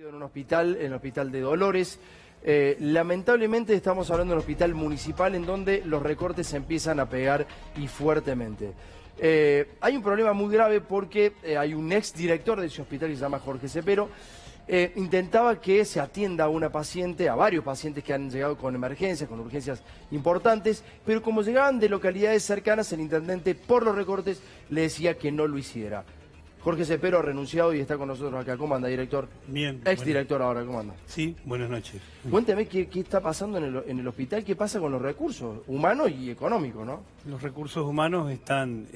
en un hospital, en el hospital de Dolores. Lamentablemente estamos hablando de un hospital municipal en donde los recortes se empiezan a pegar y fuertemente. Hay un problema muy grave porque hay un ex director de ese hospital que se llama Jorge Cepero. Intentaba que se atienda a una paciente, a varios pacientes que han llegado con emergencias, con urgencias importantes, pero como llegaban de localidades cercanas, el intendente, por los recortes, le decía que no lo hiciera. Jorge Cepero ha renunciado y está con nosotros acá. ¿Cómo anda, director? Bien. Ex-director ahora, ¿cómo anda? Sí, buenas noches. Cuénteme qué está pasando en el hospital, qué pasa con los recursos humanos y económicos, ¿no? Los recursos humanos están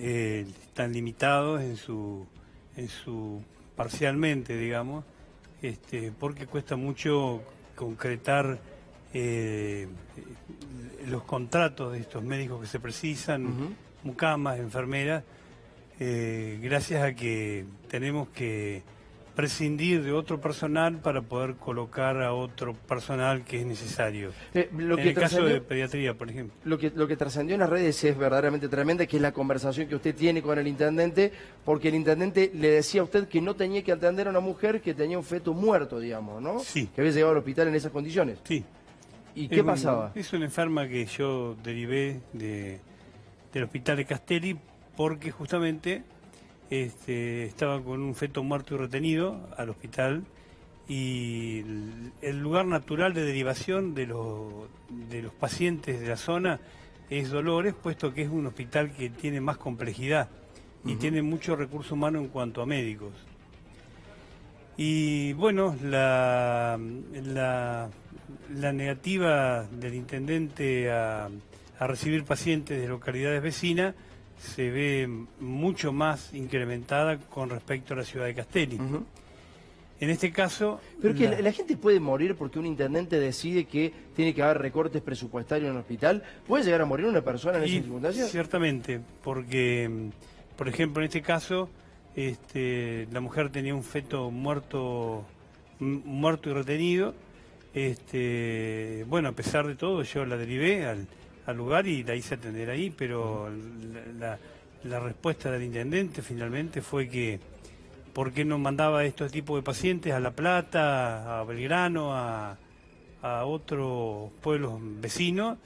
limitados en su parcialmente, digamos, porque cuesta mucho concretar los contratos de estos médicos que se precisan, mucamas, enfermeras, gracias a que tenemos que prescindir de otro personal para poder colocar a otro personal que es necesario. En el caso de pediatría, por ejemplo. Lo que trascendió en las redes es verdaderamente tremenda, que es la conversación que usted tiene con el intendente, porque el intendente le decía a usted que no tenía que atender a una mujer que tenía un feto muerto, digamos, ¿no? Sí. Que había llegado al hospital en esas condiciones. Sí. ¿Y qué pasaba? Es una enferma que yo derivé del hospital de Castelli porque justamente estaba con un feto muerto y retenido al hospital y el lugar natural de derivación de los pacientes de la zona es Dolores, puesto que es un hospital que tiene más complejidad y tiene mucho recurso humano en cuanto a médicos. Y bueno, la negativa del intendente a recibir pacientes de localidades vecinas se ve mucho más incrementada con respecto a la ciudad de Castelli. En este caso... Pero que la gente puede morir porque un intendente decide que tiene que haber recortes presupuestarios en el hospital. ¿Puede llegar a morir una persona en esas circunstancias? Ciertamente, porque, por ejemplo, en este caso, la mujer tenía un feto muerto y retenido. Bueno, a pesar de todo, yo la derivé al lugar y la hice atender ahí, pero la respuesta del intendente finalmente fue que ¿por qué no mandaba estos tipos de pacientes a La Plata, a Belgrano, a otros pueblos vecinos,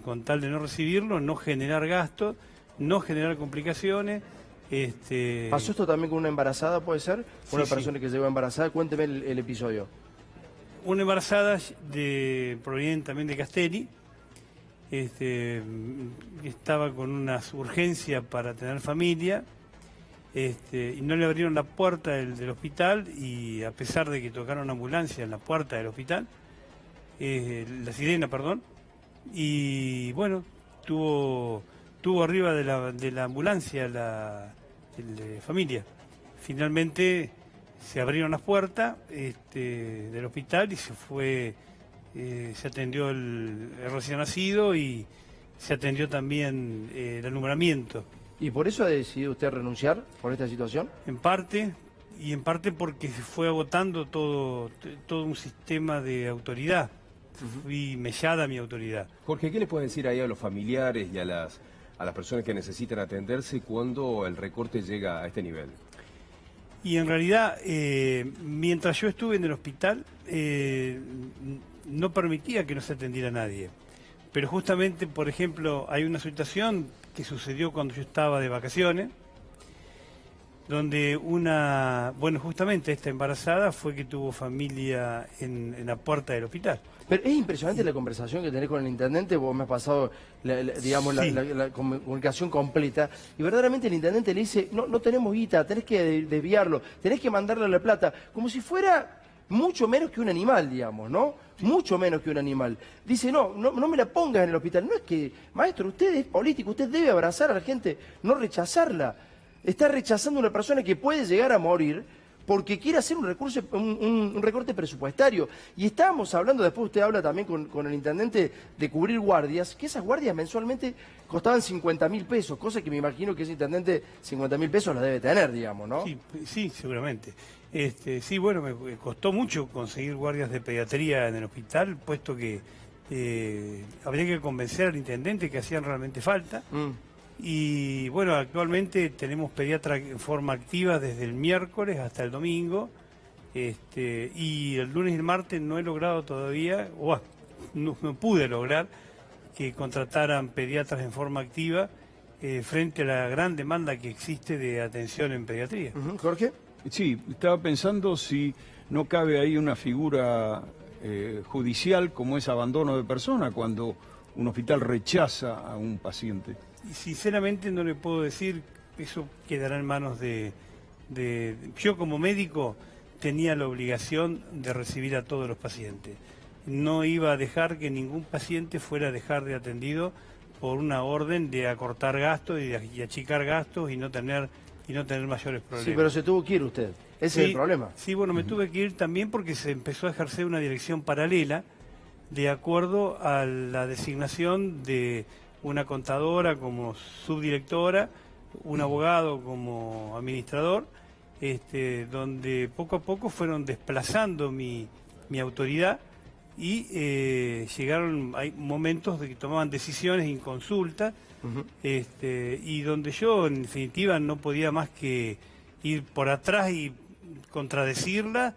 con tal de no recibirlo, no generar gastos, no generar complicaciones? ¿Pasó esto también con una embarazada, puede ser? Una persona que llegó embarazada. Cuénteme el episodio. Una embarazada proveniente también de Castelli, estaba con unas urgencias para tener familia, y no le abrieron la puerta del hospital, y a pesar de que tocaron ambulancia en la puerta del hospital, la sirena, perdón, y bueno, tuvo arriba de la ambulancia la familia. Finalmente se abrieron las puertas del hospital y se fue... se atendió el recién nacido y se atendió también el alumbramiento. ¿Y por eso ha decidido usted renunciar por esta situación? En parte, y en parte porque se fue agotando todo un sistema de autoridad. Fui mellada mi autoridad. Jorge, ¿qué le pueden decir ahí a los familiares y a las personas que necesitan atenderse cuando el recorte llega a este nivel? Y en realidad, mientras yo estuve en el hospital, no permitía que no se atendiera a nadie. Pero justamente, por ejemplo, hay una situación que sucedió cuando yo estaba de vacaciones, donde justamente esta embarazada fue que tuvo familia en la puerta del hospital. Pero es impresionante la conversación que tenés con el intendente. Vos me has pasado, la comunicación completa, y verdaderamente el intendente le dice, no tenemos guita, tenés que desviarlo, tenés que mandarle la plata, como si fuera mucho menos que un animal, digamos, ¿no? Mucho menos que un animal. Dice, no me la pongas en el hospital. No es que, maestro, usted es político, usted debe abrazar a la gente, no rechazarla. Está rechazando a una persona que puede llegar a morir porque quiere hacer un recorte presupuestario. Y estábamos hablando, después usted habla también con el intendente de cubrir guardias, que esas guardias mensualmente costaban 50.000 pesos, cosa que me imagino que ese intendente 50.000 pesos la debe tener, digamos, ¿no? Sí, seguramente. Sí, bueno, me costó mucho conseguir guardias de pediatría en el hospital, puesto que habría que convencer al intendente que hacían realmente falta. Y bueno, actualmente tenemos pediatra en forma activa desde el miércoles hasta el domingo, Y el lunes y el martes no he logrado todavía, no pude lograr que contrataran pediatras en forma activa frente a la gran demanda que existe de atención en pediatría. Jorge. Sí, estaba pensando si no cabe ahí una figura judicial como es abandono de persona cuando un hospital rechaza a un paciente. Y sinceramente no le puedo decir, eso quedará en manos yo como médico tenía la obligación de recibir a todos los pacientes. No iba a dejar que ningún paciente fuera a dejar de atendido por una orden de acortar gastos y achicar gastos y no tener mayores problemas. Sí, pero se tuvo que ir usted. Ese es el problema. Sí, bueno, me tuve que ir también porque se empezó a ejercer una dirección paralela de acuerdo a la designación de una contadora como subdirectora, un abogado como administrador, donde poco a poco fueron desplazando mi autoridad y hay momentos de que tomaban decisiones en consulta, y donde yo en definitiva no podía más que ir por atrás y contradecirla,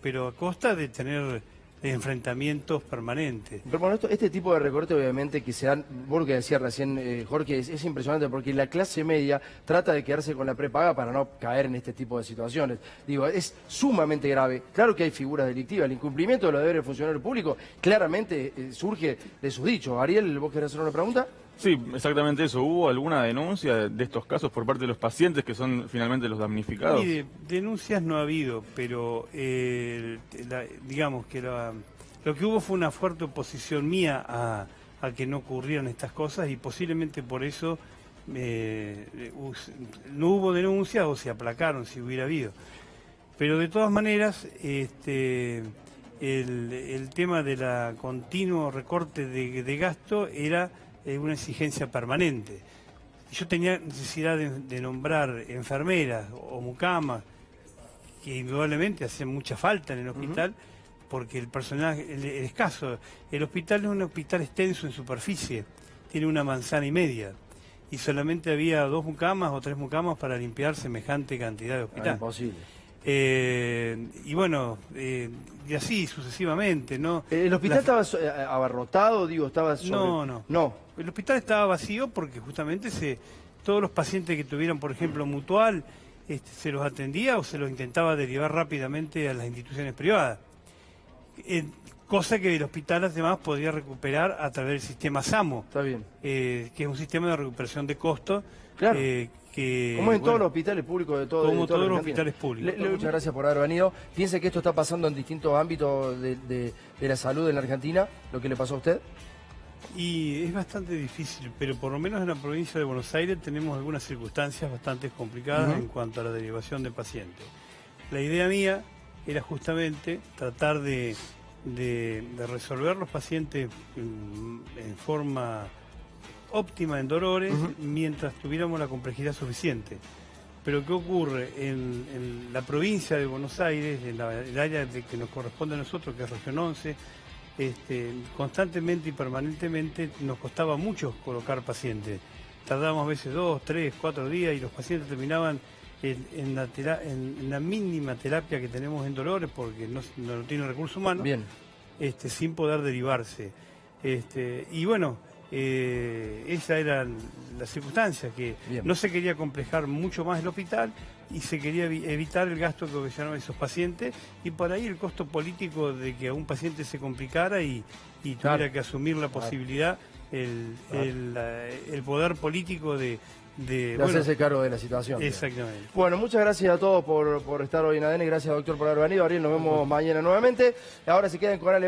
pero a costa de tener enfrentamientos permanentes. Pero bueno, este tipo de recorte obviamente que se dan, vos lo que decía recién Jorge, es impresionante porque la clase media trata de quedarse con la prepaga para no caer en este tipo de situaciones. Digo, es sumamente grave. Claro que hay figuras delictivas, el incumplimiento de los deberes del funcionario público claramente surge de sus dichos. Ariel, ¿vos querés hacer una pregunta? Sí, exactamente eso. ¿Hubo alguna denuncia de estos casos por parte de los pacientes que son finalmente los damnificados? Sí, denuncias no ha habido, pero digamos que lo que hubo fue una fuerte oposición mía a que no ocurrieran estas cosas y posiblemente por eso no hubo denuncias o se aplacaron si hubiera habido. Pero de todas maneras, el tema de la continuo recorte de gasto era una exigencia permanente. Yo tenía necesidad de nombrar enfermeras o mucamas, que indudablemente hacían mucha falta en el hospital, porque el personal es escaso. El hospital es un hospital extenso en superficie, tiene 1,5 manzanas, y solamente había 2 mucamas o 3 mucamas para limpiar semejante cantidad de hospital. Imposible. Y bueno, y así sucesivamente, ¿no? ¿El hospital estaba abarrotado, digo, estaba No. El hospital estaba vacío porque justamente todos los pacientes que tuvieran, por ejemplo, mutual, se los atendía o se los intentaba derivar rápidamente a las instituciones privadas. Cosa que el hospital además podía recuperar a través del sistema SAMO. Está bien. Que es un sistema de recuperación de costos. Claro. Como en todos los hospitales públicos de todo como de todos los Argentina. hospitales públicos. Muchas gracias por haber venido. Piense que esto está pasando en distintos ámbitos de la salud en la Argentina, lo que le pasó a usted. Y es bastante difícil, pero por lo menos en la provincia de Buenos Aires tenemos algunas circunstancias bastante complicadas en cuanto a la derivación de pacientes. La idea mía era justamente tratar de resolver los pacientes en forma óptima en dolores mientras tuviéramos la complejidad suficiente. Pero ¿qué ocurre? En la provincia de Buenos Aires, en el área que nos corresponde a nosotros, que es región 11, constantemente y permanentemente nos costaba mucho colocar pacientes. Tardábamos a veces 2, 3, 4 días y los pacientes terminaban en la mínima terapia que tenemos en dolores porque no tiene recurso humano. Bien. Sin poder derivarse. Y bueno, esa era la circunstancia, que Bien. no se quería complejar mucho más el hospital y se quería evitar el gasto que ocasionaban esos pacientes y por ahí el costo político de que a un paciente se complicara y tuviera que asumir la posibilidad, el poder político de hacerse cargo de la situación. Exactamente. Bueno, muchas gracias a todos por estar hoy en ADN. Gracias, doctor, por haber venido. Ariel, nos vemos mañana nuevamente. Ahora se quedan con Ale.